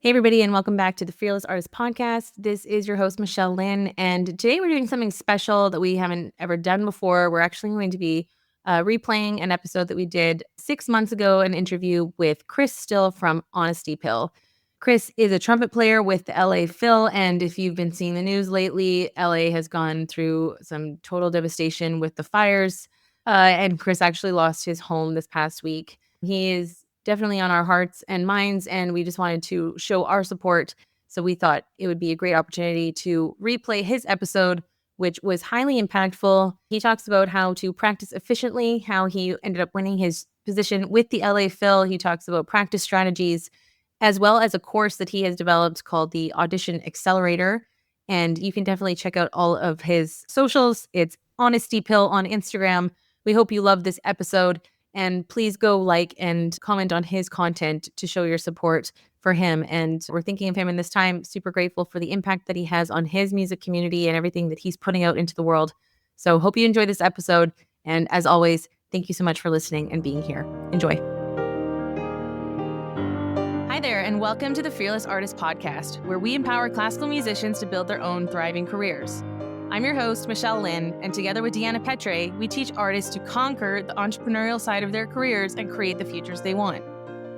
Hey, everybody, and welcome back to the Fearless Artist Podcast. This is your host, Michelle Lynne, and today we're doing something special that we haven't ever done before. We're actually going to be replaying an episode that we did 6 months ago, an interview with Chris Still from Honesty Pill. Chris is a trumpet player with the LA Phil, and if you've been seeing the news lately, LA has gone through some total devastation with the fires, and Chris actually lost his home this past week. He is definitely on our hearts and minds, and we just wanted to show our support. So we thought it would be a great opportunity to replay his episode, which was highly impactful. He talks about how to practice efficiently, how he ended up winning his position with the LA Phil. He talks about practice strategies, as well as a course that he has developed called the Audition Accelerator. And you can definitely check out all of his socials. It's Honesty Pill on Instagram. We hope you love this episode. And please go like and comment on his content to show your support for him. And we're thinking of him in this time, super grateful for the impact that he has on his music community and everything that he's putting out into the world. So hope you enjoy this episode. And as always, thank you so much for listening and being here. Enjoy. Hi there, and welcome to the Fearless Artist Podcast, where we empower classical musicians to build their own thriving careers. I'm your host, Michelle Lynne, and together with Deanna Petre, we teach artists to conquer the entrepreneurial side of their careers and create the futures they want.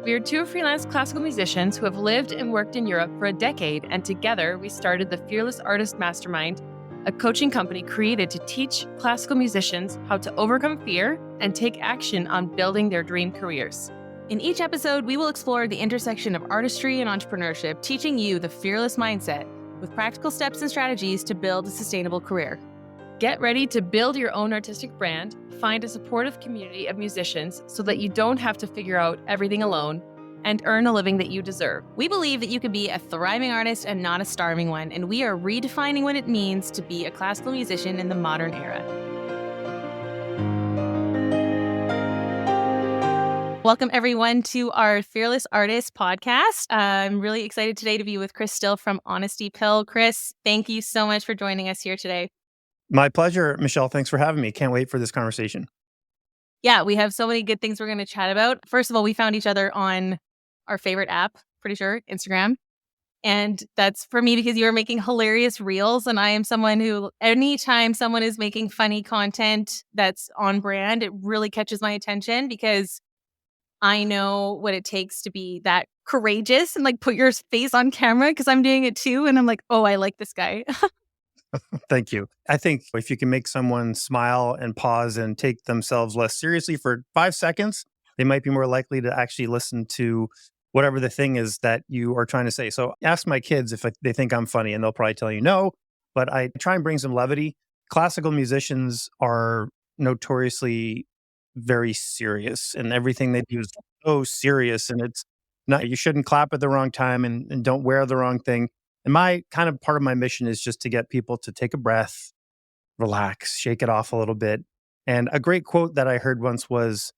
We are two freelance classical musicians who have lived and worked in Europe for a decade, and together we started the Fearless Artist Mastermind, a coaching company created to teach classical musicians how to overcome fear and take action on building their dream careers. In each episode, we will explore the intersection of artistry and entrepreneurship, teaching you the fearless mindset with practical steps and strategies to build a sustainable career. Get ready to build your own artistic brand, find a supportive community of musicians so that you don't have to figure out everything alone, and earn a living that you deserve. We believe that you can be a thriving artist and not a starving one, and we are redefining what it means to be a classical musician in the modern era. Welcome, everyone, to our Fearless Artist Podcast. I'm really excited today to be with Chris Still from Honesty Pill. Chris, thank you so much for joining us here today. My pleasure, Michelle. Thanks for having me. Can't wait for this conversation. Yeah, we have so many good things we're going to chat about. First of all, we found each other on our favorite app, pretty sure, Instagram. And that's for me because you are making hilarious reels. And I am someone who, anytime someone is making funny content that's on brand, it really catches my attention because I know what it takes to be that courageous and like put your face on camera because I'm doing it too. And I'm like, oh, I like this guy. Thank you. I think if you can make someone smile and pause and take themselves less seriously for 5 seconds, they might be more likely to actually listen to whatever the thing is that you are trying to say. So ask my kids if they think I'm funny and they'll probably tell you no, but I try and bring some levity. Classical musicians are notoriously very serious and everything they do is so serious, and it's not, you shouldn't clap at the wrong time and don't wear the wrong thing. And my kind of part of my mission is just to get people to take a breath, relax, shake it off a little bit. And a great quote that I heard once was,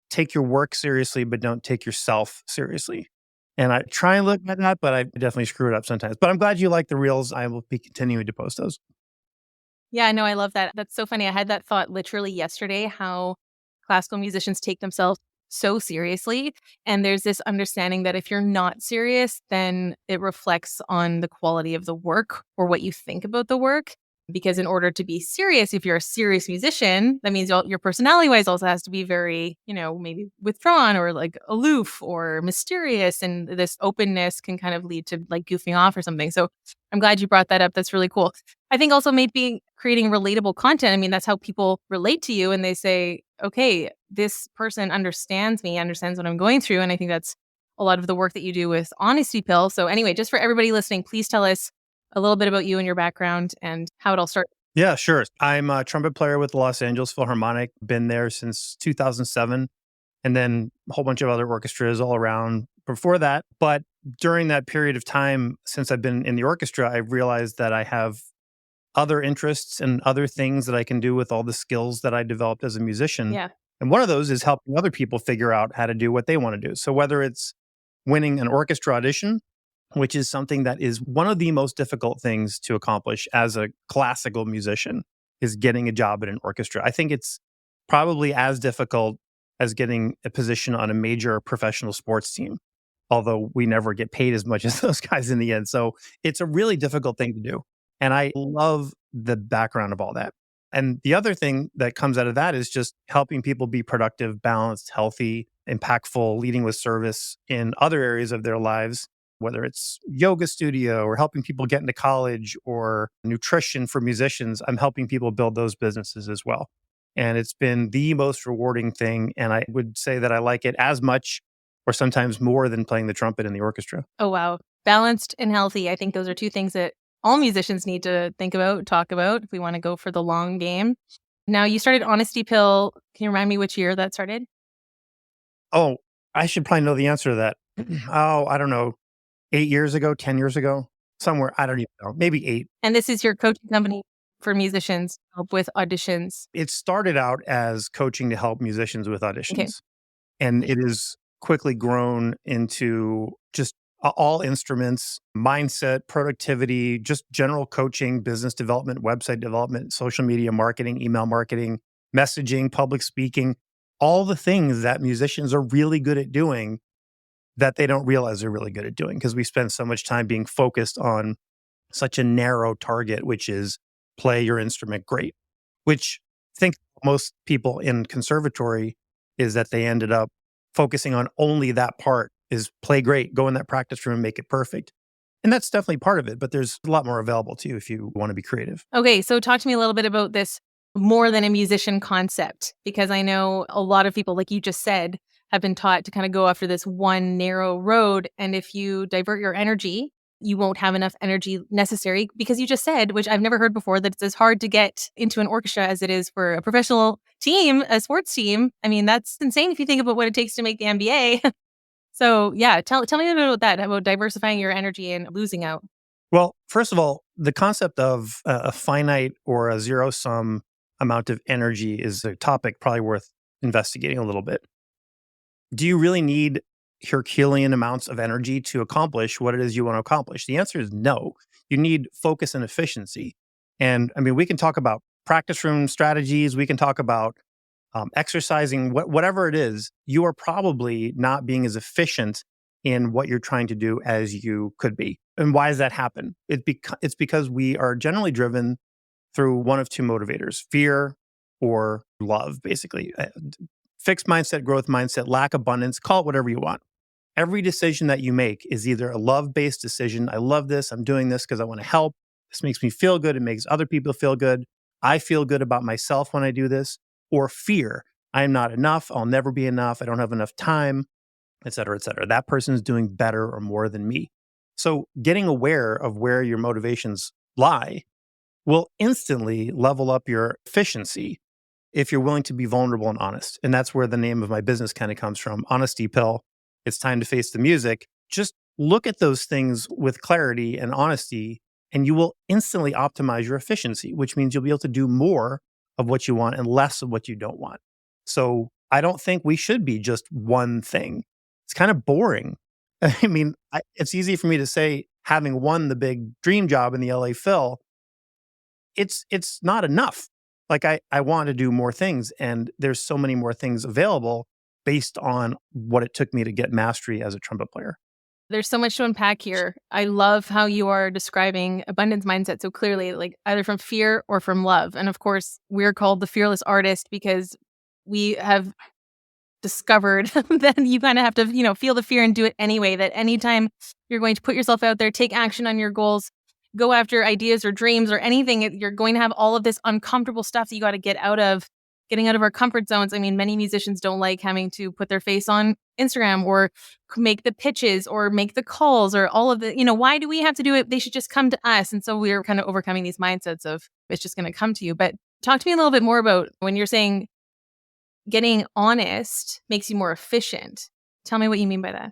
take your work seriously, but don't take yourself seriously. And I try and look at that, but I definitely screw it up sometimes. But I'm glad you like the reels. I will be continuing to post those. Yeah, no, I love that. That's so funny. I had that thought literally yesterday, how classical musicians take themselves so seriously. And there's this understanding that if you're not serious, then it reflects on the quality of the work or what you think about the work. Because in order to be serious, if you're a serious musician, that means your personality wise also has to be very, maybe withdrawn or like aloof or mysterious. And this openness can kind of lead to like goofing off or something. So I'm glad you brought that up. That's really cool. I think also maybe creating relatable content. I mean, that's how people relate to you and they say, okay, this person understands me, understands what I'm going through. And I think that's a lot of the work that you do with Honesty Pill. So anyway, just for everybody listening, please tell us a little bit about you and your background and how it all started. Yeah, sure. I'm a trumpet player with the Los Angeles Philharmonic, been there since 2007, and then a whole bunch of other orchestras all around before that. But during that period of time, since I've been in the orchestra, I realized that I have other interests and other things that I can do with all the skills that I developed as a musician. Yeah. And one of those is helping other people figure out how to do what they want to do. So whether it's winning an orchestra audition, which is something that is one of the most difficult things to accomplish as a classical musician, is getting a job at an orchestra. I think it's probably as difficult as getting a position on a major professional sports team. although we never get paid as much as those guys in the end. So it's a really difficult thing to do. And I love the background of all that. And the other thing that comes out of that is just helping people be productive, balanced, healthy, impactful, leading with service in other areas of their lives, whether it's yoga studio or helping people get into college or nutrition for musicians. I'm helping people build those businesses as well. And it's been the most rewarding thing. And I would say that I like it as much or sometimes more than playing the trumpet in the orchestra. Oh, wow. Balanced and healthy. I think those are two things that all musicians need to think about, talk about if we want to go for the long game. Now, you started Honesty Pill. Can you remind me which year that started? Oh, I should probably know the answer to that. Oh, I don't know. 8 years ago, 10 years ago, somewhere. I don't even know. Maybe 8. And this is your coaching company for musicians, help with auditions. It started out as coaching to help musicians with Okay. auditions. And it has quickly grown into just all instruments, mindset, productivity, just general coaching, business development, website development, social media marketing, email marketing, messaging, public speaking, all the things that musicians are really good at doing that they don't realize they're really good at doing because we spend so much time being focused on such a narrow target, which is play your instrument great, which I think most people in conservatory is that they ended up focusing on only that part is play great, go in that practice room and make it perfect. And that's definitely part of it, but there's a lot more available to you if you want to be creative. Okay, so talk to me a little bit about this more than a musician concept, because I know a lot of people, like you just said, have been taught to kind of go after this one narrow road. And if you divert your energy, you won't have enough energy necessary because you just said, which I've never heard before, that it's as hard to get into an orchestra as it is for a professional team, a sports team. I mean, that's insane if you think about what it takes to make the NBA. So yeah, tell me a bit about that, about diversifying your energy and losing out. Well, first of all, the concept of a finite or a zero sum amount of energy is a topic probably worth investigating a little bit. Do you really need Herculean amounts of energy to accomplish what it is you want to accomplish? The answer is no. You need focus and efficiency. And I mean, we can talk about practice room strategies, we can talk about exercising, whatever it is, you are probably not being as efficient in what you're trying to do as you could be. And why does that happen? It's because we are generally driven through one of two motivators, fear or love, basically. Fixed mindset, growth mindset, lack abundance, call it whatever you want. Every decision that you make is either a love-based decision. I love this. I'm doing this because I want to help. This makes me feel good. It makes other people feel good. I feel good about myself when I do this. Or fear. I'm not enough. I'll never be enough. I don't have enough time, et cetera, et cetera. That person is doing better or more than me. So getting aware of where your motivations lie will instantly level up your efficiency if you're willing to be vulnerable and honest. And that's where the name of my business kind of comes from, Honesty Pill. It's time to face the music. Just look at those things with clarity and honesty, and you will instantly optimize your efficiency, which means you'll be able to do more of what you want and less of what you don't want. So I don't think we should be just one thing. It's kind of boring. I mean, it's easy for me to say, having won the big dream job in the LA Phil, it's not enough. Like I want to do more things, and there's so many more things available based on what it took me to get mastery as a trumpet player. There's so much to unpack here. I love how you are describing abundance mindset so clearly, like either from fear or from love. And of course, we're called the fearless artist because we have discovered that you kind of have to, feel the fear and do it anyway. That anytime you're going to put yourself out there, take action on your goals, go after ideas or dreams or anything, you're going to have all of this uncomfortable stuff that you got to getting out of our comfort zones. I mean, many musicians don't like having to put their face on Instagram or make the pitches or make the calls or all of the, why do we have to do it? They should just come to us. And so we're kind of overcoming these mindsets of it's just going to come to you. But talk to me a little bit more about when you're saying getting honest makes you more efficient. Tell me what you mean by that.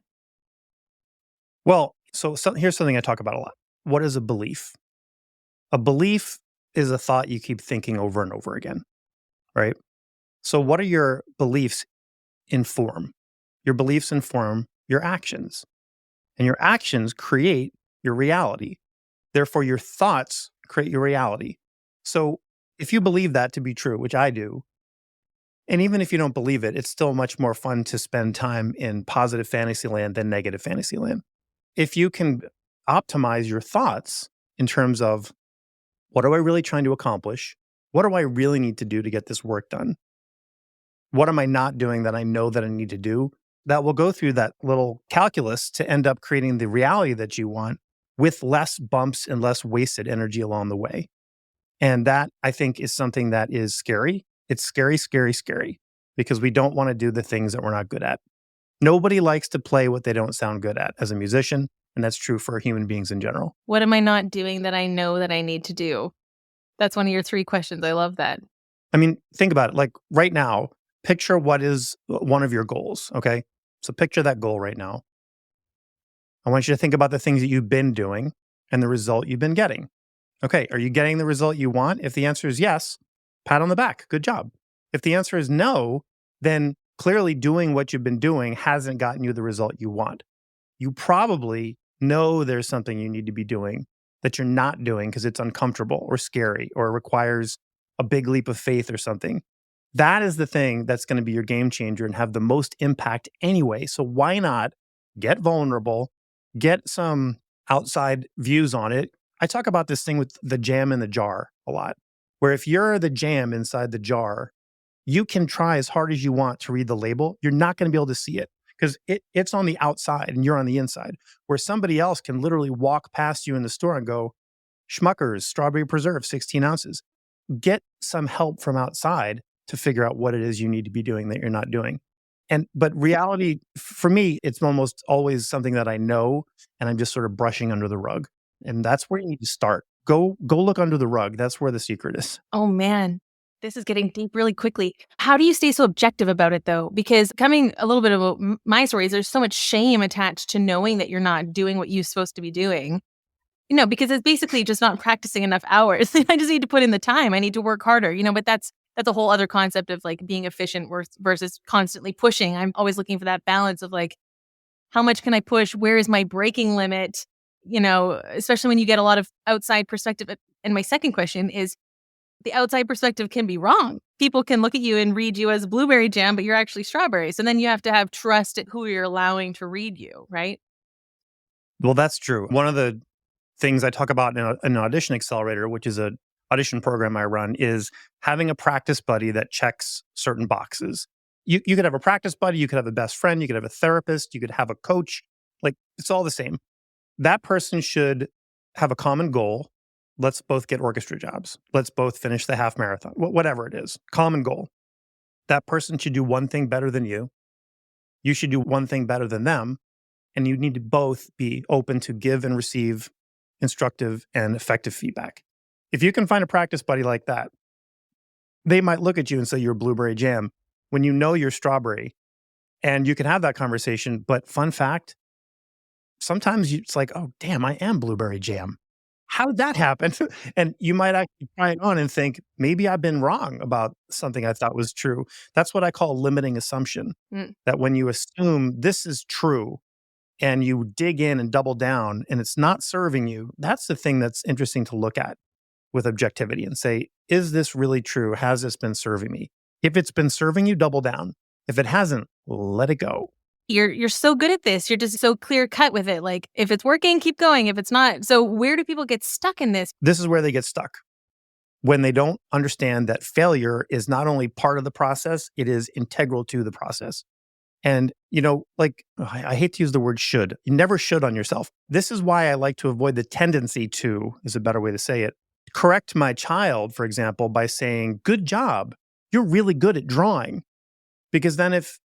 Well, so here's something I talk about a lot. What is a belief? A belief is a thought you keep thinking over and over again, right? So what are your beliefs inform? Your beliefs inform your actions, and your actions create your reality. Therefore, your thoughts create your reality. So if you believe that to be true, which I do, And even if you don't believe it, it's still much more fun to spend time in positive fantasy land than negative fantasy land. If you can optimize your thoughts in terms of what am I really trying to accomplish? What do I really need to do to get this work done? What am I not doing that I know that I need to do? That will go through that little calculus to end up creating the reality that you want with less bumps and less wasted energy along the way. And that, I think, is something that is scary. It's scary, scary, scary, because we don't want to do the things that we're not good at. Nobody likes to play what they don't sound good at as a musician, and that's true for human beings in general. What am I not doing that I know that I need to do? That's one of your 3 questions. I love that. I mean, think about it. Like right now, picture what is one of your goals, okay? So picture that goal right now. I want you to think about the things that you've been doing and the result you've been getting. Okay, are you getting the result you want? If the answer is yes, pat on the back. Good job. If the answer is no, then clearly doing what you've been doing hasn't gotten you the result you want. You probably know there's something you need to be doing that you're not doing because it's uncomfortable or scary or requires a big leap of faith or something. That is the thing that's going to be your game changer and have the most impact anyway. So why not get vulnerable, get some outside views on it? I talk about this thing with the jam in the jar a lot, where if you're the jam inside the jar, you can try as hard as you want to read the label. You're not going to be able to see it because it's on the outside and you're on the inside, where somebody else can literally walk past you in the store and go, Schmucker's strawberry preserve, 16 ounces. Get some help from outside to figure out what it is you need to be doing that you're not doing. But reality, for me, it's almost always something that I know and I'm just sort of brushing under the rug. And that's where you need to start. Go look under the rug. That's where the secret is. Oh, man. This is getting deep really quickly. How do you stay so objective about it, though? Because coming a little bit about my stories, there's so much shame attached to knowing that you're not doing what you're supposed to be doing. Because it's basically just not practicing enough hours. I just need to put in the time. I need to work harder, but that's a whole other concept of like being efficient versus constantly pushing. I'm always looking for that balance of like, how much can I push? Where is my breaking limit? Especially when you get a lot of outside perspective. And my second question is, the outside perspective can be wrong. People can look at you and read you as blueberry jam, but you're actually strawberry. So then you have to have trust at who you're allowing to read you, right? Well, that's true. One of the things I talk about in an audition accelerator, which is an audition program I run, is having a practice buddy that checks certain boxes. You could have a practice buddy, you could have a best friend, you could have a therapist, you could have a coach. Like, it's all the same. That person should have a common goal. Let's both get orchestra jobs. Let's both finish the half marathon, whatever it is. Common goal. That person should do one thing better than you. You should do one thing better than them. And you need to both be open to give and receive instructive and effective feedback. If you can find a practice buddy like that, they might look at you and say you're blueberry jam when you know you're strawberry. And you can have that conversation. But fun fact, sometimes it's like, oh, damn, I am blueberry jam. How did that happen? And you might actually try it on and think, maybe I've been wrong about something I thought was true. That's what I call limiting assumption. That when you assume this is true and you dig in and double down and it's not serving you, that's the thing that's interesting to look at with objectivity and say, is this really true? Has this been serving me? If it's been serving you, double down. If it hasn't, let it go. You're so good at this. You're just so clear cut with it. Like, if it's working, keep going. If it's not. So where do people get stuck in this? This is where they get stuck. When they don't understand that failure is not only part of the process, it is integral to the process. And, I hate to use the word should. You never should on yourself. This is why I like to avoid the tendency to, is a better way to say it, correct my child, for example, by saying, good job. You're really good at drawing. Because then if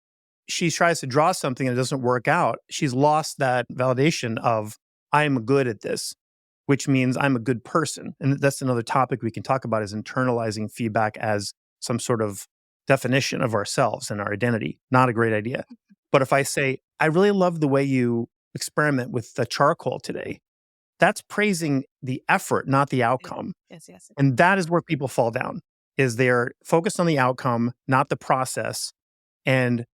she tries to draw something and it doesn't work out, she's lost that validation of, I'm good at this, which means I'm a good person. And that's another topic we can talk about, is internalizing feedback as some sort of definition of ourselves and our identity. Not a great idea. But if I say, I really love the way you experiment with the charcoal today, that's praising the effort, not the outcome. Yes. And that is where people fall down, is they're focused on the outcome, not the process. And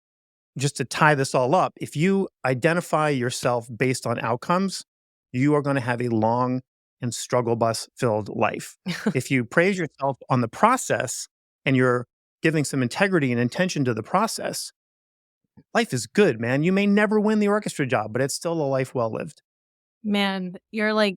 just to tie this all up, if you identify yourself based on outcomes, you are going to have a long and struggle bus filled life. If you praise yourself on the process and you're giving some integrity and intention to the process, life is good, man. You may never win the orchestra job, but it's still a life well lived. Man, you're like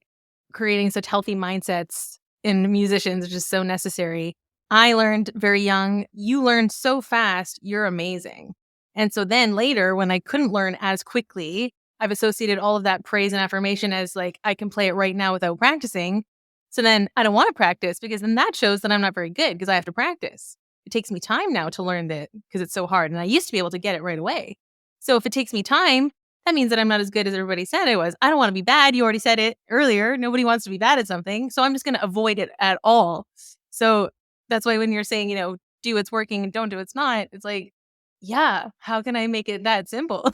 creating such healthy mindsets in musicians, which is so necessary. I learned very young. You learned so fast. You're amazing. And so then later, when I couldn't learn as quickly, I've associated all of that praise and affirmation as like, I can play it right now without practicing. So then I don't want to practice because then that shows that I'm not very good because I have to practice. It takes me time now to learn that because it's so hard. And I used to be able to get it right away. So if it takes me time, that means that I'm not as good as everybody said I was. I don't want to be bad. You already said it earlier. Nobody wants to be bad at something. So I'm just going to avoid it at all. So that's why when you're saying, do what's working and don't do what's not, it's like, yeah, how can I make it that simple?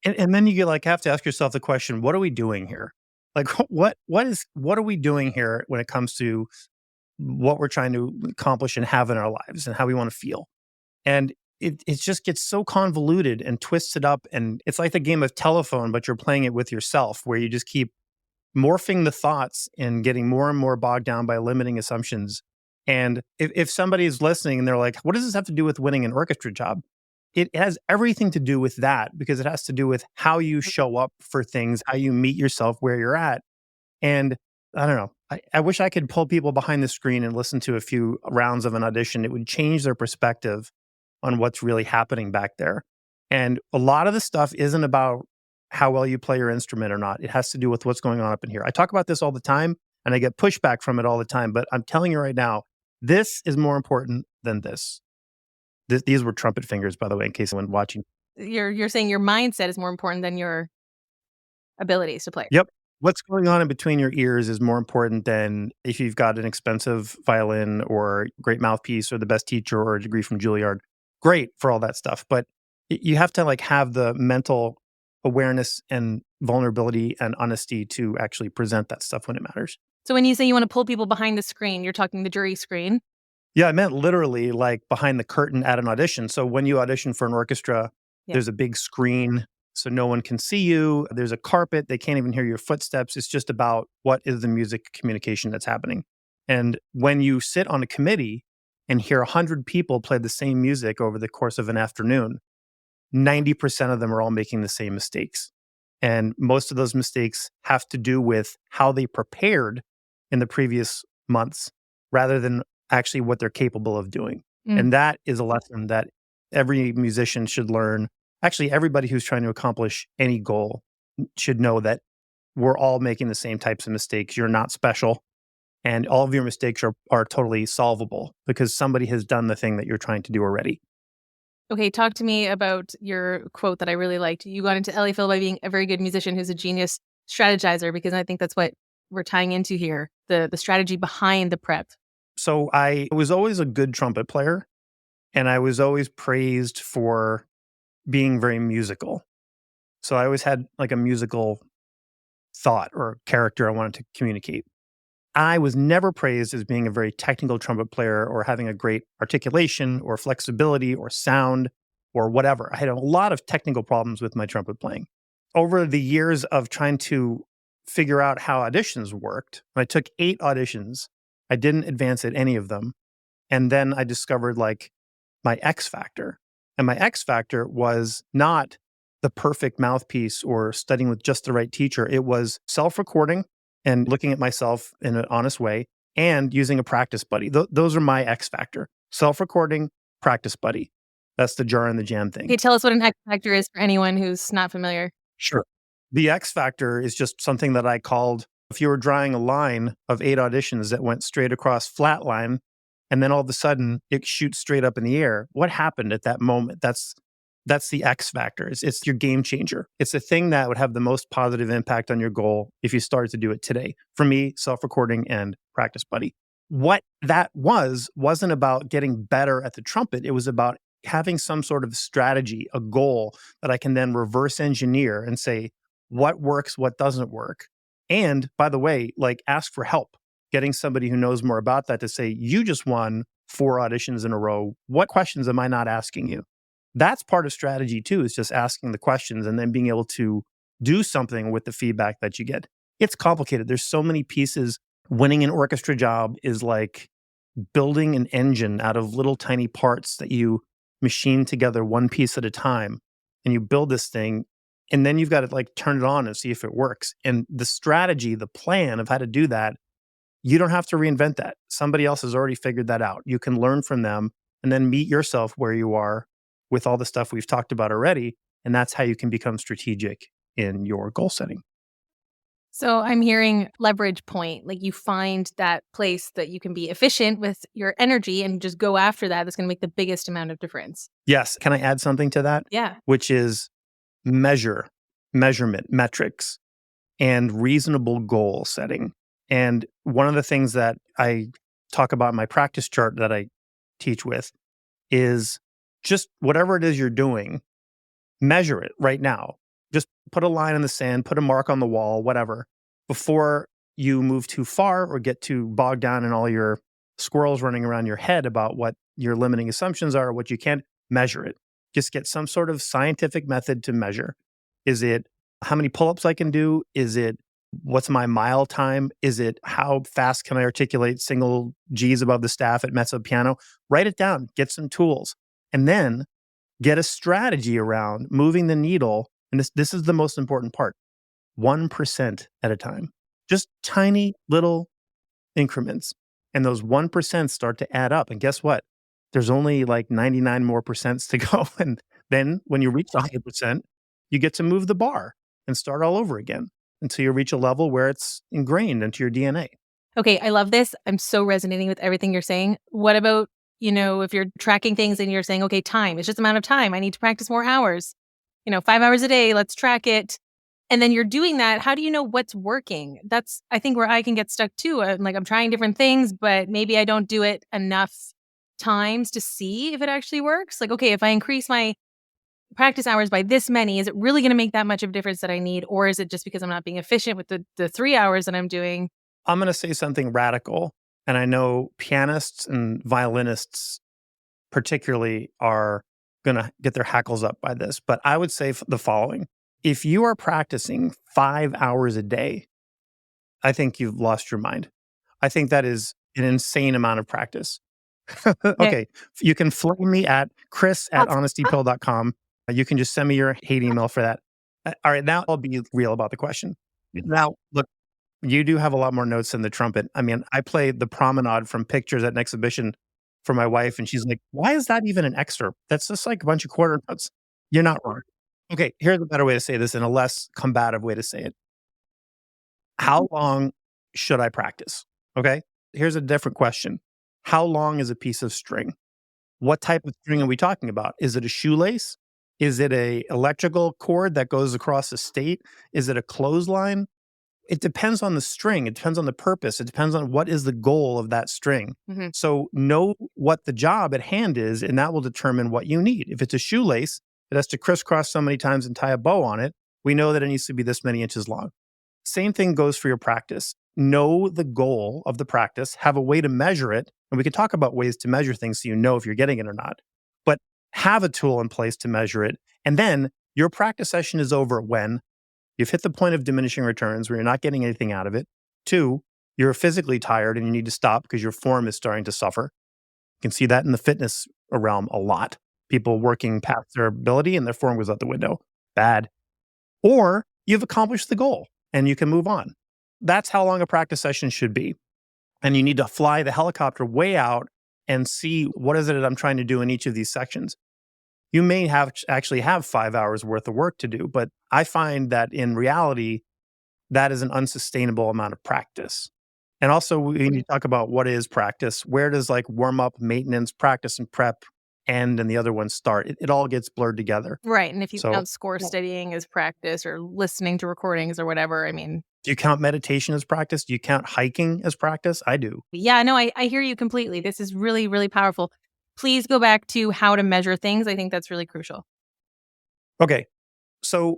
And then you have to ask yourself the question, what are we doing here? Like what are we doing here when it comes to what we're trying to accomplish and have in our lives and how we want to feel? And it just gets so convoluted and twisted up. And it's like the game of telephone, but you're playing it with yourself, where you just keep morphing the thoughts and getting more and more bogged down by limiting assumptions. And if somebody is listening and they're like, what does this have to do with winning an orchestra job? It has everything to do with that, because it has to do with how you show up for things, how you meet yourself where you're at. And I don't know. I wish I could pull people behind the screen and listen to a few rounds of an audition. It would change their perspective on what's really happening back there. And a lot of the stuff isn't about how well you play your instrument or not. It has to do with what's going on up in here. I talk about this all the time and I get pushback from it all the time, but I'm telling you right now, this is more important than this. These were trumpet fingers, by the way, in case anyone watching. You're saying your mindset is more important than your abilities to play. Yep. What's going on in between your ears is more important than if you've got an expensive violin or great mouthpiece or the best teacher or a degree from Juilliard. Great for all that stuff. But you have to have the mental awareness and vulnerability and honesty to actually present that stuff when it matters. So when you say you want to pull people behind the screen, you're talking the jury screen. Yeah, I meant literally like behind the curtain at an audition. So when you audition for an orchestra, there's a big screen so no one can see you. There's a carpet. They can't even hear your footsteps. It's just about what is the music communication that's happening. And when you sit on a committee and hear 100 people play the same music over the course of an afternoon, 90% of them are all making the same mistakes. And most of those mistakes have to do with how they prepared in the previous months rather than actually what they're capable of doing. And that is a lesson that every musician should learn. Actually, everybody who's trying to accomplish any goal should know that we're all making the same types of mistakes. You're not special. And all of your mistakes are totally solvable because somebody has done the thing that you're trying to do already. Okay, talk to me about your quote that I really liked. You got into LA Phil by being a very good musician who's a genius strategizer, because I think that's what we're tying into here, the strategy behind the prep. So I was always a good trumpet player, and I was always praised for being very musical. So I always had like a musical thought or character I wanted to communicate. I was never praised as being a very technical trumpet player or having a great articulation or flexibility or sound or whatever. I had a lot of technical problems with my trumpet playing. Over the years of trying to figure out how auditions worked, I took 8 auditions. I didn't advance at any of them. And then I discovered like my X factor. And my X factor was not the perfect mouthpiece or studying with just the right teacher. It was self-recording and looking at myself in an honest way and using a practice buddy. Those are my X factor. Self-recording, practice buddy. That's the jar and the jam thing. Okay, tell us what an X factor is for anyone who's not familiar. Sure. The X factor is just something that I called, if you were drawing a line of 8 auditions that went straight across flat line, and then all of a sudden it shoots straight up in the air, what happened at that moment? That's the X factor. It's your game changer. It's the thing that would have the most positive impact on your goal if you started to do it today. For me, self-recording and practice buddy. What that wasn't about getting better at the trumpet. It was about having some sort of strategy, a goal that I can then reverse engineer and say, what works, what doesn't work. And by the way, like ask for help, getting somebody who knows more about that to say, you just won 4 auditions in a row. What questions am I not asking you? That's part of strategy too, is just asking the questions and then being able to do something with the feedback that you get. It's complicated. There's so many pieces. Winning an orchestra job is like building an engine out of little tiny parts that you machine together one piece at a time. And you build this thing, and then you've got to like turn it on and see if it works. And the strategy, the plan of how to do that, you don't have to reinvent that. Somebody else has already figured that out. You can learn from them and then meet yourself where you are with all the stuff we've talked about already. And that's how you can become strategic in your goal setting. So I'm hearing leverage point, like you find that place that you can be efficient with your energy and just go after that. That's going to make the biggest amount of difference. Yes. Can I add something to that? Yeah. Which is measurement, metrics, and reasonable goal setting. And one of the things that I talk about in my practice chart that I teach with is just whatever it is you're doing, measure it right now. Just put a line in the sand, put a mark on the wall, whatever, before you move too far or get too bogged down in all your squirrels running around your head about what your limiting assumptions are, what you can't measure it. Just get some sort of scientific method to measure. Is it how many pull-ups I can do? Is it what's my mile time? Is it how fast can I articulate single G's above the staff at mezzo piano? Write it down, get some tools, and then get a strategy around moving the needle. And this is the most important part, 1% at a time. Just tiny little increments. And those 1% start to add up. And guess what? There's only like 99 more percents to go. And then when you reach 100%, you get to move the bar and start all over again until you reach a level where it's ingrained into your DNA. Okay, I love this. I'm so resonating with everything you're saying. What about, if you're tracking things and you're saying, okay, time, it's just amount of time. I need to practice more hours. 5 hours a day, let's track it. And then you're doing that. How do you know what's working? That's, I think, where I can get stuck too. I'm trying different things, but maybe I don't do it enough times to see if it actually works. Like, okay, if I increase my practice hours by this many, is it really going to make that much of a difference that I need? Or is it just because I'm not being efficient with the 3 hours that I'm doing? I'm going to say something radical. And I know pianists and violinists particularly are going to get their hackles up by this. But I would say the following. If you are practicing 5 hours a day, I think you've lost your mind. I think that is an insane amount of practice. Okay. You can flame me at chris@honestypill.com. You can just send me your hate email for that. All right. Now I'll be real about the question. Now, look, you do have a lot more notes than the trumpet. I mean, I played the promenade from pictures at an exhibition for my wife, and she's like, why is that even an excerpt? That's just like a bunch of quarter notes. You're not wrong. Okay, here's a better way to say this and a less combative way to say it. How long should I practice? Okay, here's a different question. How long is a piece of string? What type of string are we talking about? Is it a shoelace? Is it a electrical cord that goes across a state? Is it a clothesline? It depends on the string. It depends on the purpose. It depends on what is the goal of that string. Mm-hmm. So know what the job at hand is, and that will determine what you need. If it's a shoelace, it has to crisscross so many times and tie a bow on it. We know that it needs to be this many inches long. Same thing goes for your practice. Know the goal of the practice, have a way to measure it. And we can talk about ways to measure things so you know if you're getting it or not. But have a tool in place to measure it. And then your practice session is over when you've hit the point of diminishing returns where you're not getting anything out of it. 2, you're physically tired and you need to stop because your form is starting to suffer. You can see that in the fitness realm a lot. People working past their ability and their form goes out the window. Bad. Or you've accomplished the goal and you can move on. That's how long a practice session should be. And you need to fly the helicopter way out and see what is it that I'm trying to do in each of these sections. You may actually have 5 hours worth of work to do, but I find that in reality, that is an unsustainable amount of practice. And also, we need to talk about what is practice. Where does like warm up, maintenance, practice, and prep end, and the other ones start? It all gets blurred together. Right. And if you count score studying as practice or listening to recordings or whatever, I mean. Do you count meditation as practice? Do you count hiking as practice? I do. Yeah, no, I hear you completely. This is really, really powerful. Please go back to how to measure things. I think that's really crucial. Okay. So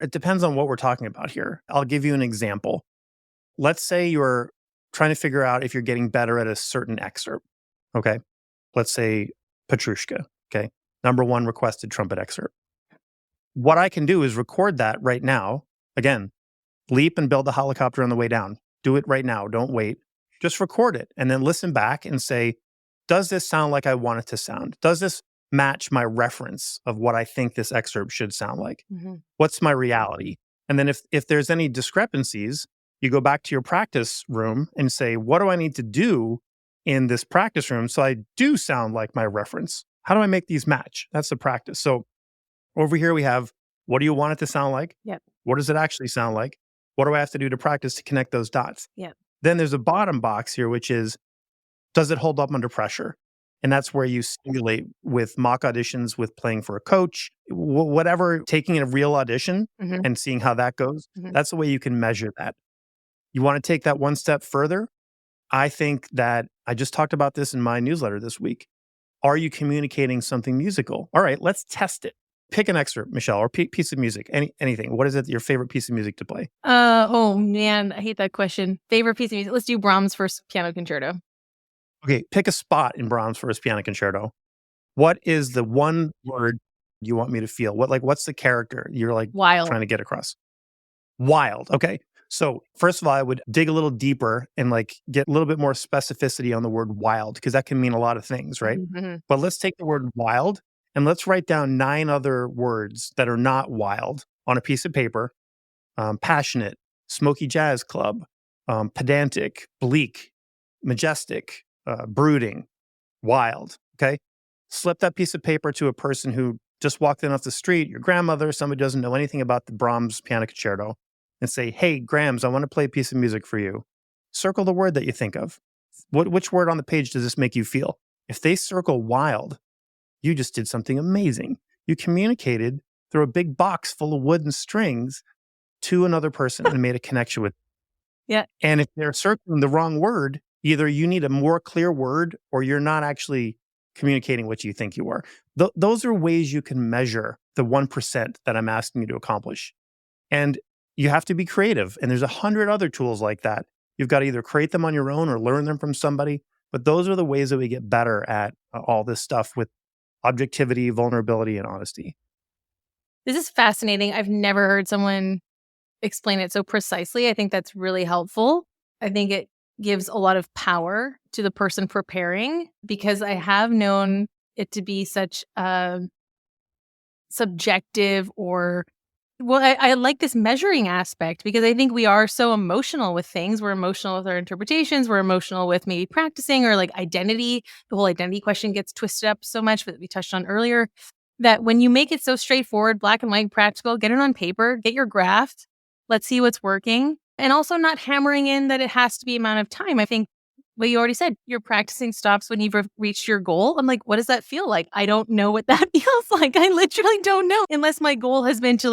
it depends on what we're talking about here. I'll give you an example. Let's say you're trying to figure out if you're getting better at a certain excerpt. Okay. Let's say Petrushka. Okay. Number 1 requested trumpet excerpt. What I can do is record that right now. Again, leap and build the helicopter on the way down. Do it right now. Don't wait. just record it and then listen back and say, does this sound like I want it to sound? Does this match my reference of what I think this excerpt should sound like? What's my reality? And then if there's any discrepancies, you go back to your practice room and say, what do I need to do in this practice room so I do sound like my reference? How do I make these match? That's the practice. So over here we have, what do you want it to sound like? Yep. What does it actually sound like? What do I have to do to practice to connect those dots? Yep. Then there's a bottom box here, which is, does it hold up under pressure? And that's where you simulate with mock auditions, with playing for a coach, whatever, taking a real audition and seeing how that goes. That's the way you can measure that. You want to take that one step further? I think that I just talked about this in my newsletter this week. Are you communicating something musical? All right, let's test it. Pick an excerpt, Michelle, or piece of music, anything. What is it, your favorite piece of music to play? Oh man, I hate that question. Favorite piece of music? Let's do Brahms' First Piano Concerto. Okay, pick a spot in Brahms' First Piano Concerto. What is the one word you want me to feel? What's the character you're Wild. trying to get across? Wild. Okay. So first of all, I would dig a little deeper and get a little bit more specificity on the word wild, because that can mean a lot of things, right? But let's take the word wild and let's write down 9 other words that are not wild on a piece of paper. Passionate, smoky jazz club, pedantic, bleak, majestic, brooding, wild. Okay. Slip that piece of paper to a person who just walked in off the street, your grandmother, somebody who doesn't know anything about the Brahms Piano Concerto, and say, hey, Grams, I want to play a piece of music for you. Circle the word that you think of. Which word on the page does this make you feel? If they circle wild, you just did something amazing. You communicated through a big box full of wood and strings to another person and made a connection with them. Yeah. And if they're circling the wrong word, either you need a more clear word or you're not actually communicating what you think you are. Those are ways you can measure the 1% that I'm asking you to accomplish. And you have to be creative. And there's 100 other tools like that. You've got to either create them on your own or learn them from somebody. But those are the ways that we get better at all this stuff with objectivity, vulnerability, and honesty. This is fascinating. I've never heard someone explain it so precisely. I think that's really helpful. I think it gives a lot of power to the person preparing, because I have known it to be such a subjective I like this measuring aspect, because I think we are so emotional with things. We're emotional with our interpretations. We're emotional with maybe practicing or identity. The whole identity question gets twisted up so much that we touched on earlier, that when you make it so straightforward, black and white, practical, get it on paper, get your graph, let's see what's working. And also not hammering in that it has to be amount of time. I think what you already said, your practicing stops when you've reached your goal. I'm like, what does that feel like? I don't know what that feels like. I literally don't know, unless my goal has been to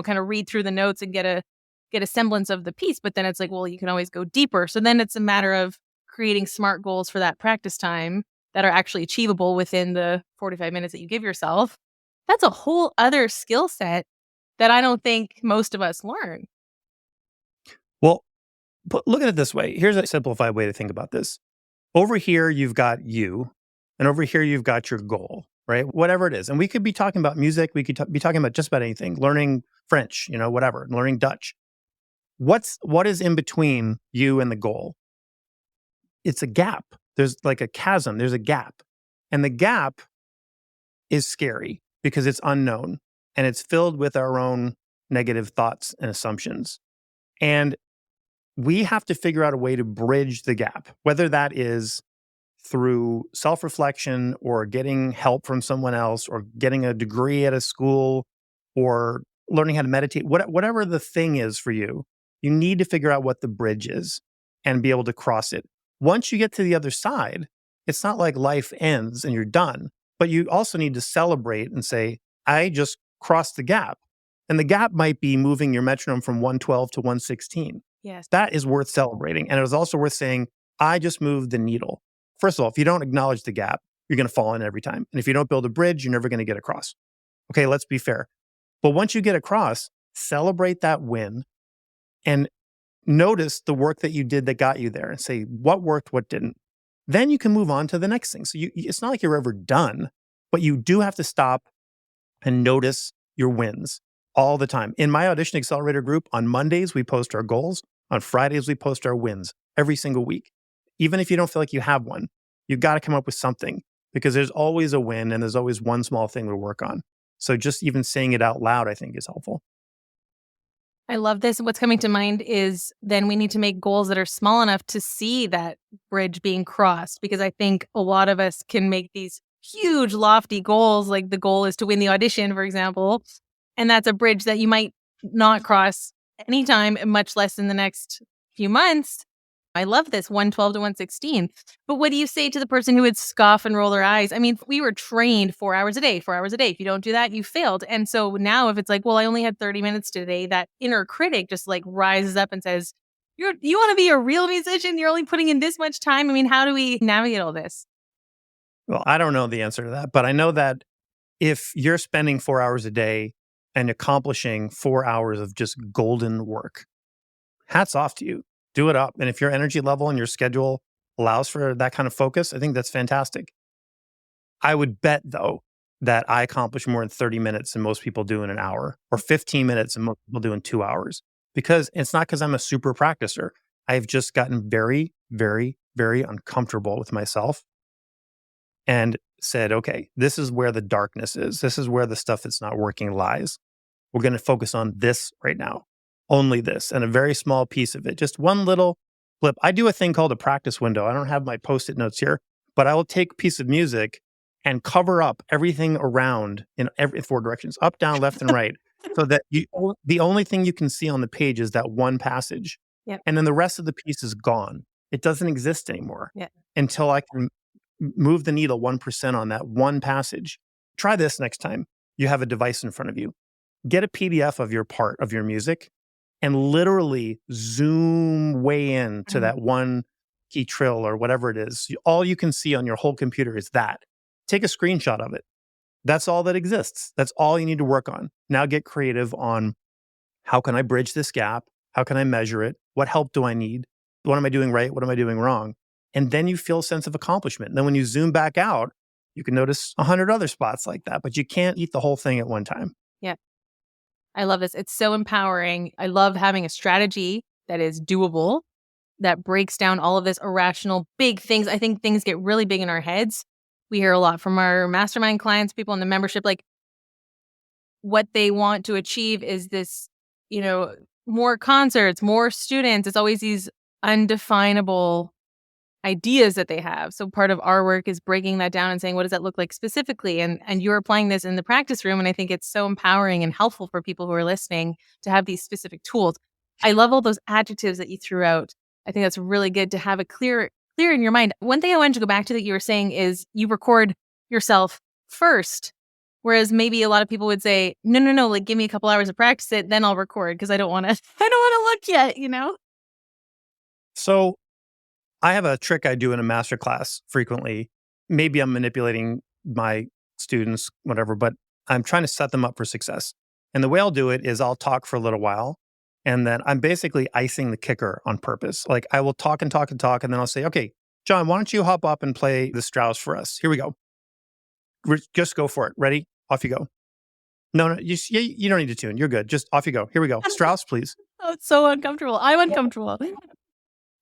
kind of read through the notes and get a semblance of the piece. But then it's well, you can always go deeper. So then it's a matter of creating smart goals for that practice time that are actually achievable within the 45 minutes that you give yourself. That's a whole other skill set that I don't think most of us learn. Well, but look at it this way. Here's a simplified way to think about this. Over here, you've got you, and over here, you've got your goal, right? Whatever it is. And we could be talking about music. We could be talking about just about anything, learning French, whatever, learning Dutch. What is in between you and the goal? It's a gap. There's like a chasm. There's a gap. And the gap is scary because it's unknown and it's filled with our own negative thoughts and assumptions. And we have to figure out a way to bridge the gap, whether that is through self-reflection or getting help from someone else or getting a degree at a school or learning how to meditate, whatever the thing is for you, you need to figure out what the bridge is and be able to cross it. Once you get to the other side, it's not like life ends and you're done, but you also need to celebrate and say, I just crossed the gap. And the gap might be moving your metronome from 112 to 116. Yes. That is worth celebrating. And it is also worth saying, I just moved the needle. First of all, if you don't acknowledge the gap, you're going to fall in every time. And if you don't build a bridge, you're never going to get across. Okay, let's be fair. But once you get across, celebrate that win and notice the work that you did that got you there and say, what worked, what didn't. Then you can move on to the next thing. So it's not like you're ever done, but you do have to stop and notice your wins all the time. In my Audition Accelerator group, on Mondays, we post our goals. On Fridays, we post our wins every single week. Even if you don't feel like you have one, you've got to come up with something because there's always a win and there's always one small thing to work on. So just even saying it out loud, I think is helpful. I love this. What's coming to mind is then we need to make goals that are small enough to see that bridge being crossed, because I think a lot of us can make these huge, lofty goals. Like the goal is to win the audition, for example. And that's a bridge that you might not cross anytime, much less in the next few months. I love this 112 to 116. But what do you say to the person who would scoff and roll their eyes? I mean, we were trained 4 hours a day, 4 hours a day. If you don't do that, you failed. And so now if it's like, well, I only had 30 minutes today, that inner critic just like rises up and says, you want to be a real musician? You're only putting in this much time. I mean, how do we navigate all this? Well, I don't know the answer to that, but I know that if you're spending 4 hours a day and accomplishing 4 hours of just golden work, hats off to you. Do it up. And if your energy level and your schedule allows for that kind of focus, I think that's fantastic. I would bet, though, that I accomplish more in 30 minutes than most people do in an hour, or 15 minutes than most people do in 2 hours. Because it's not because I'm a super practicer. I've just gotten very, very, very uncomfortable with myself and said, okay, this is where the darkness is. This is where the stuff that's not working lies. We're going to focus on this right now. Only this, and a very small piece of it, just one little flip. I do a thing called a practice window. I don't have my Post-it notes here, but I will take a piece of music and cover up everything around in every 4 directions, up, down, left, and right, so that the only thing you can see on the page is that one passage. Yep. And then the rest of the piece is gone. It doesn't exist anymore Yep. until I can move the needle 1% on that one passage. Try this next time you have a device in front of you. Get a PDF of your part of your music and literally zoom way in to that one key trill or whatever it is. All you can see on your whole computer is that. Take a screenshot of it. That's all that exists. That's all you need to work on. Now get creative on how can I bridge this gap? How can I measure it? What help do I need? What am I doing right? What am I doing wrong? And then you feel a sense of accomplishment. And then when you zoom back out, you can notice 100 other spots like that, but you can't eat the whole thing at one time. Yeah. I love this. It's so empowering. I love having a strategy that is doable, that breaks down all of this irrational big things. I think things get really big in our heads. We hear a lot from our mastermind clients, people in the membership, like what they want to achieve is this, more concerts, more students. It's always these undefinable ideas that they have. So part of our work is breaking that down and saying, what does that look like specifically? And you're applying this in the practice room. And I think it's so empowering and helpful for people who are listening to have these specific tools. I love all those adjectives that you threw out. I think that's really good to have it clear in your mind. One thing I wanted to go back to that you were saying is you record yourself first. Whereas maybe a lot of people would say, no, like give me a couple hours to practice it, then I'll record because I don't want to look yet, So I have a trick I do in a master class frequently. Maybe I'm manipulating my students, whatever, but I'm trying to set them up for success. And the way I'll do it is I'll talk for a little while, and then I'm basically icing the kicker on purpose. Like I will talk and talk and talk, and then I'll say, okay, John, why don't you hop up and play the Strauss for us? Here we go. Just go for it. Ready? Off you go. No, you don't need to tune. You're good. Just off you go. Here we go. Strauss, please. Oh, it's so uncomfortable. I'm uncomfortable.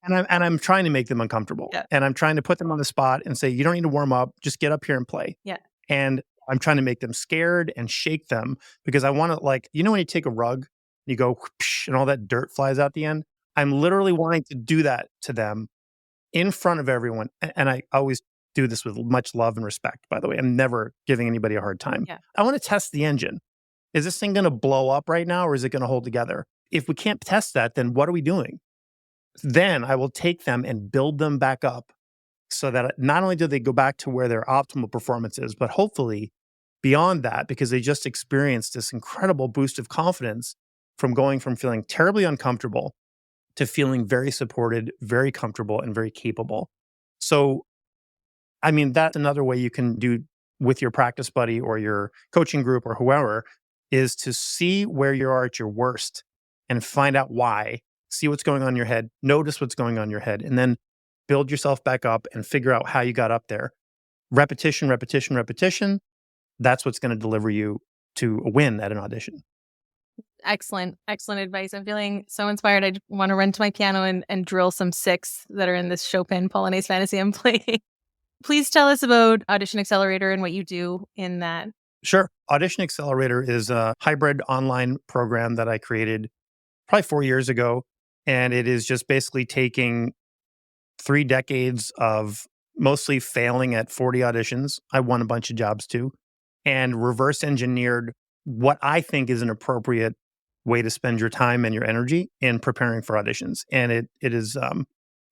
And I'm trying to make them uncomfortable. Yeah. And I'm trying to put them on the spot and say, you don't need to warm up. Just get up here and play. Yeah. And I'm trying to make them scared and shake them because I want to, like, when you take a rug, you go whoosh, and all that dirt flies out the end. I'm literally wanting to do that to them in front of everyone. And I always do this with much love and respect, by the way. I'm never giving anybody a hard time. Yeah. I want to test the engine. Is this thing going to blow up right now or is it going to hold together? If we can't test that, then what are we doing? Then I will take them and build them back up so that not only do they go back to where their optimal performance is, but hopefully beyond that, because they just experienced this incredible boost of confidence from going from feeling terribly uncomfortable to feeling very supported, very comfortable, and very capable. So, I mean, that's another way you can do with your practice buddy or your coaching group or whoever is to see where you are at your worst and find out why. See what's going on in your head, notice what's going on in your head, and then build yourself back up and figure out how you got up there. Repetition, repetition, repetition. That's what's going to deliver you to a win at an audition. Excellent, excellent advice. I'm feeling so inspired. I want to run to my piano and drill some six that are in this Chopin Polonaise Fantasy I'm playing. Please tell us about Audition Accelerator and what you do in that. Sure. Audition Accelerator is a hybrid online program that I created probably 4 years ago. And it is just basically taking 3 decades of mostly failing at 40 auditions. I won a bunch of jobs too, and reverse engineered what I think is an appropriate way to spend your time and your energy in preparing for auditions. And it has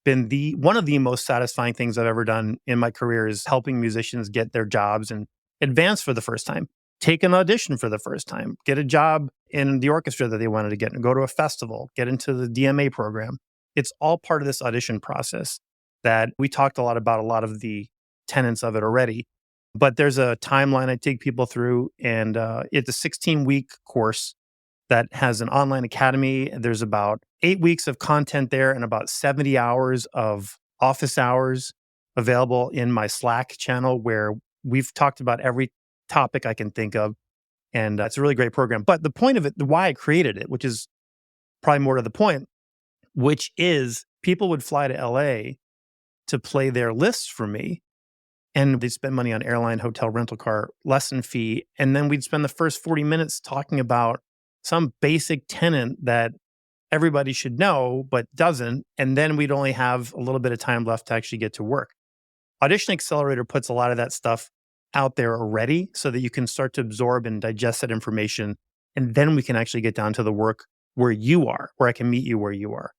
been the one of the most satisfying things I've ever done in my career is helping musicians get their jobs and advance for the first time, take an audition for the first time, get a job in the orchestra that they wanted to get, and go to a festival, get into the DMA program. It's all part of this audition process that we talked a lot of the tenets of it already. But there's a timeline I take people through, and it's a 16-week course that has an online academy. There's about 8 weeks of content there and about 70 hours of office hours available in my Slack channel where we've talked about every topic I can think of. And it's a really great program. But the point of it, why I created it, which is probably more to the point, which is people would fly to LA to play their lists for me. And they'd spend money on airline, hotel, rental car, lesson fee. And then we'd spend the first 40 minutes talking about some basic tenet that everybody should know, but doesn't. And then we'd only have a little bit of time left to actually get to work. Audition Accelerator puts a lot of that stuff out there already so that you can start to absorb and digest that information. And then we can actually get down to the work where you are, where I can meet you where you are.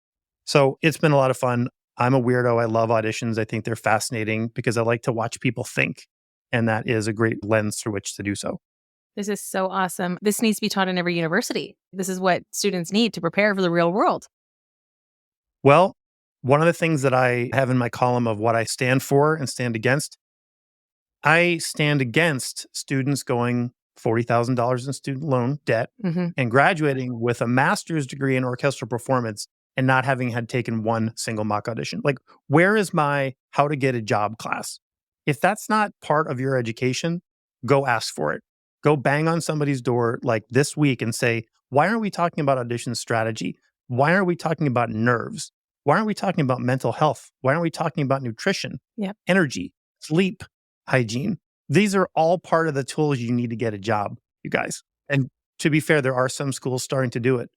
So it's been a lot of fun. I'm a weirdo. I love auditions. I think they're fascinating because I like to watch people think. And that is a great lens through which to do so. This is so awesome. This needs to be taught in every university. This is what students need to prepare for the real world. Well, one of the things that I have in my column of what I stand for and stand against, I stand against students going $40,000 in student loan debt and graduating with a master's degree in orchestral performance and not having had taken one single mock audition. Like, where is my how to get a job class? If that's not part of your education, go ask for it. Go bang on somebody's door like this week and say, why aren't we talking about audition strategy? Why aren't we talking about nerves? Why aren't we talking about mental health? Why aren't we talking about nutrition, energy, sleep, hygiene? These are all part of the tools you need to get a job, you guys. And to be fair, there are some schools starting to do it.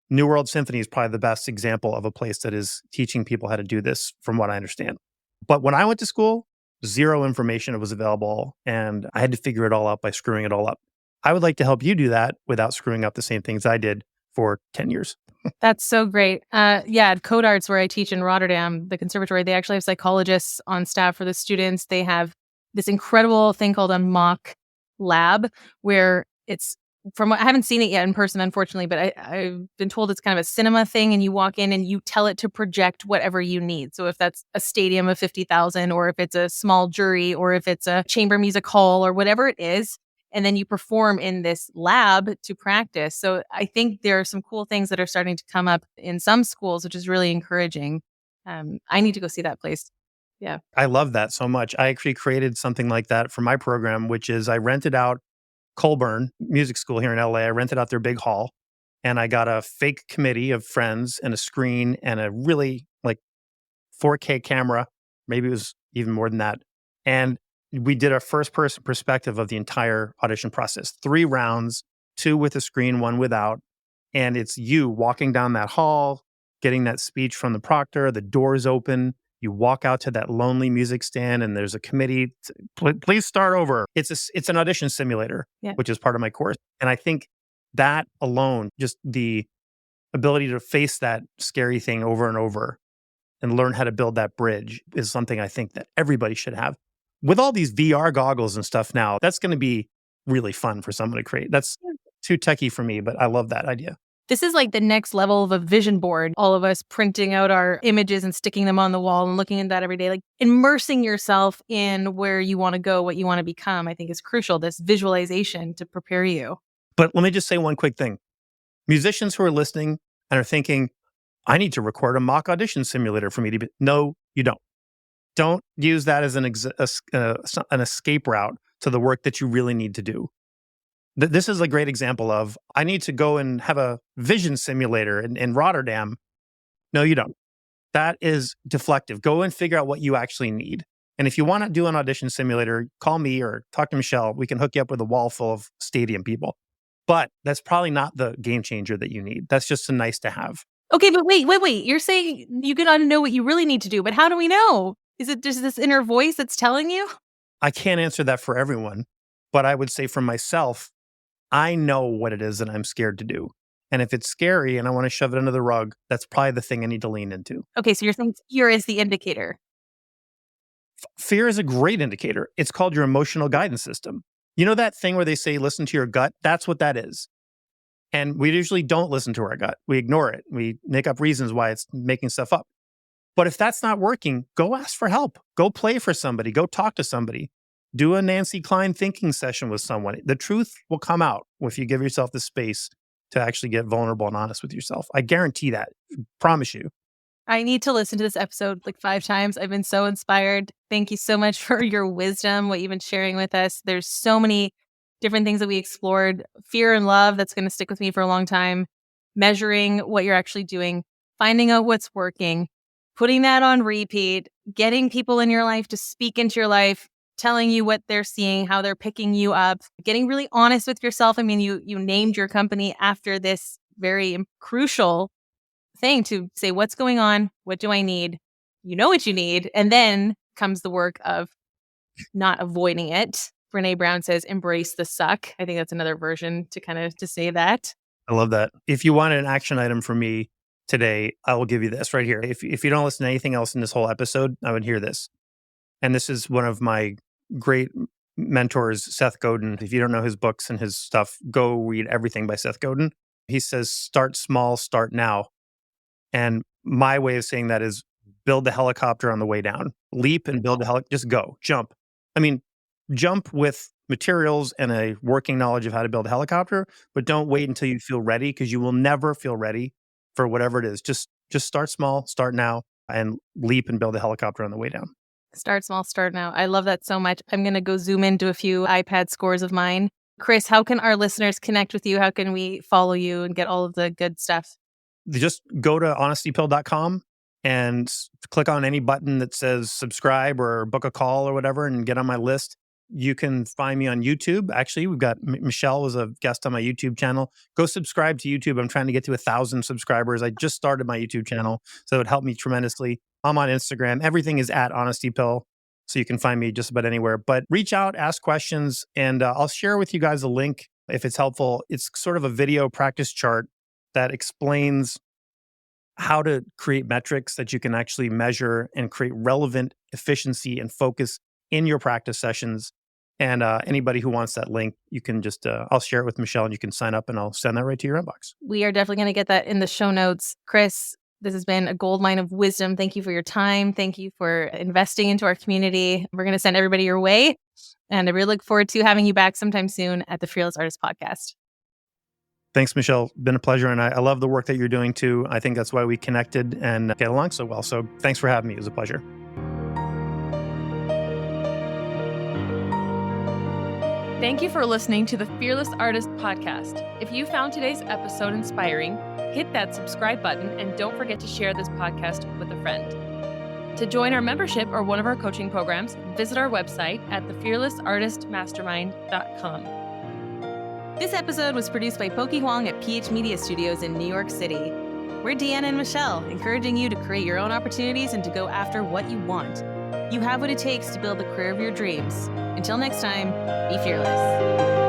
New World Symphony is probably the best example of a place that is teaching people how to do this, from what I understand. But when I went to school, zero information was available, and I had to figure it all out by screwing it all up. I would like to help you do that without screwing up the same things I did for 10 years. That's so great. At Code Arts, where I teach in Rotterdam, the conservatory, they actually have psychologists on staff for the students. They have this incredible thing called a mock lab where it's I haven't seen it yet in person, unfortunately, but I've been told it's kind of a cinema thing, and you walk in and you tell it to project whatever you need. So if that's a stadium of 50,000, or if it's a small jury, or if it's a chamber music hall, or whatever it is, and then you perform in this lab to practice. So I think there are some cool things that are starting to come up in some schools, which is really encouraging. I need to go see that place. Yeah. I love that so much. I actually created something like that for my program, which is I rented out Colburn Music School here in LA. I rented out their big hall, and I got a fake committee of friends and a screen and a really 4K camera. Maybe it was even more than that. And we did a first person perspective of the entire audition process. 3 rounds, 2 with a screen, 1 without. And it's you walking down that hall, getting that speech from the proctor, the doors open. You walk out to that lonely music stand, and there's a committee. Please start over. It's an audition simulator, which is part of my course. And I think that alone, just the ability to face that scary thing over and over and learn how to build that bridge is something I think that everybody should have. With all these VR goggles and stuff now, that's going to be really fun for someone to create. That's too techie for me, but I love that idea. This is like the next level of a vision board. All of us printing out our images and sticking them on the wall and looking at that every day, like immersing yourself in where you want to go, what you want to become, I think is crucial. This visualization to prepare you. But let me just say one quick thing. Musicians who are listening and are thinking, I need to record a mock audition simulator for me to be. No, you don't. Don't use that as an escape route to the work that you really need to do. This is a great example of, I need to go and have a vision simulator in Rotterdam. No, you don't. That is deflective. Go and figure out what you actually need. And if you want to do an audition simulator, call me or talk to Michelle. We can hook you up with a wall full of stadium people. But that's probably not the game changer that you need. That's just a nice to have. Okay, but wait. You're saying you gotta know what you really need to do, but how do we know? Is it just this inner voice that's telling you? I can't answer that for everyone, but I would say for myself, I know what it is that I'm scared to do. And if it's scary and I want to shove it under the rug, that's probably the thing I need to lean into. Okay, so you're saying fear is the indicator. Fear is a great indicator. It's called your emotional guidance system. You know that thing where they say, listen to your gut? That's what that is. And we usually don't listen to our gut. We ignore it. We make up reasons why it's making stuff up. But if that's not working, go ask for help. Go play for somebody. Go talk to somebody. Do a Nancy Klein thinking session with someone. The truth will come out if you give yourself the space to actually get vulnerable and honest with yourself. I guarantee that. Promise you. I need to listen to this episode like 5 times. I've been so inspired. Thank you so much for your wisdom, what you've been sharing with us. There's so many different things that we explored. Fear and love, that's going to stick with me for a long time. Measuring what you're actually doing, finding out what's working, putting that on repeat, getting people in your life to speak into your life, telling you what they're seeing, how they're picking you up, getting really honest with yourself. I mean, you named your company after this very crucial thing to say, what's going on? What do I need? You know what you need. And then comes the work of not avoiding it. Brene Brown says, embrace the suck. I think that's another version to kind of to say that. I love that. If you wanted an action item from me today, I will give you this right here. If you don't listen to anything else in this whole episode, I would hear this. And this is one of my great mentors, Seth Godin. If you don't know his books and his stuff, go read everything by Seth Godin. He says, start small, start now. And my way of saying that is build the helicopter on the way down. Leap and build the helicopter. Just go, jump. I mean, jump with materials and a working knowledge of how to build a helicopter, but don't wait until you feel ready, because you will never feel ready for whatever it is. Just start small, start now, and leap and build a helicopter on the way down. Start small, start now. I love that so much. I'm going to go zoom into a few iPad scores of mine. Chris, how can our listeners connect with you? How can we follow you and get all of the good stuff? Just go to honestypill.com and click on any button that says subscribe or book a call or whatever and get on my list. You can find me on YouTube. Actually, we've got Michelle was a guest on my YouTube channel. Go subscribe to YouTube. I'm trying to get to 1,000 subscribers. I just started my YouTube channel, so it would help me tremendously. I'm on Instagram. Everything is at honestypill, so you can find me just about anywhere. But reach out, ask questions, and I'll share with you guys a link if it's helpful. It's sort of a video practice chart that explains how to create metrics that you can actually measure and create relevant efficiency and focus in your practice sessions. And anybody who wants that link, you can just, I'll share it with Michelle and you can sign up and I'll send that right to your inbox. We are definitely going to get that in the show notes. Chris, this has been a goldmine of wisdom. Thank you for your time. Thank you for investing into our community. We're going to send everybody your way. And I really look forward to having you back sometime soon at the Fearless Artist Podcast. Thanks, Michelle. Been a pleasure. And I love the work that you're doing too. I think that's why we connected and get along so well. So thanks for having me. It was a pleasure. Thank you for listening to the Fearless Artist Podcast. If you found today's episode inspiring, hit that subscribe button and don't forget to share this podcast with a friend. To join our membership or one of our coaching programs, visit our website at thefearlessartistmastermind.com. This episode was produced by Pokey Huang at PH Media Studios in New York City. We're Deanna and Michelle, encouraging you to create your own opportunities and to go after what you want. You have what it takes to build the career of your dreams. Until next time, be fearless.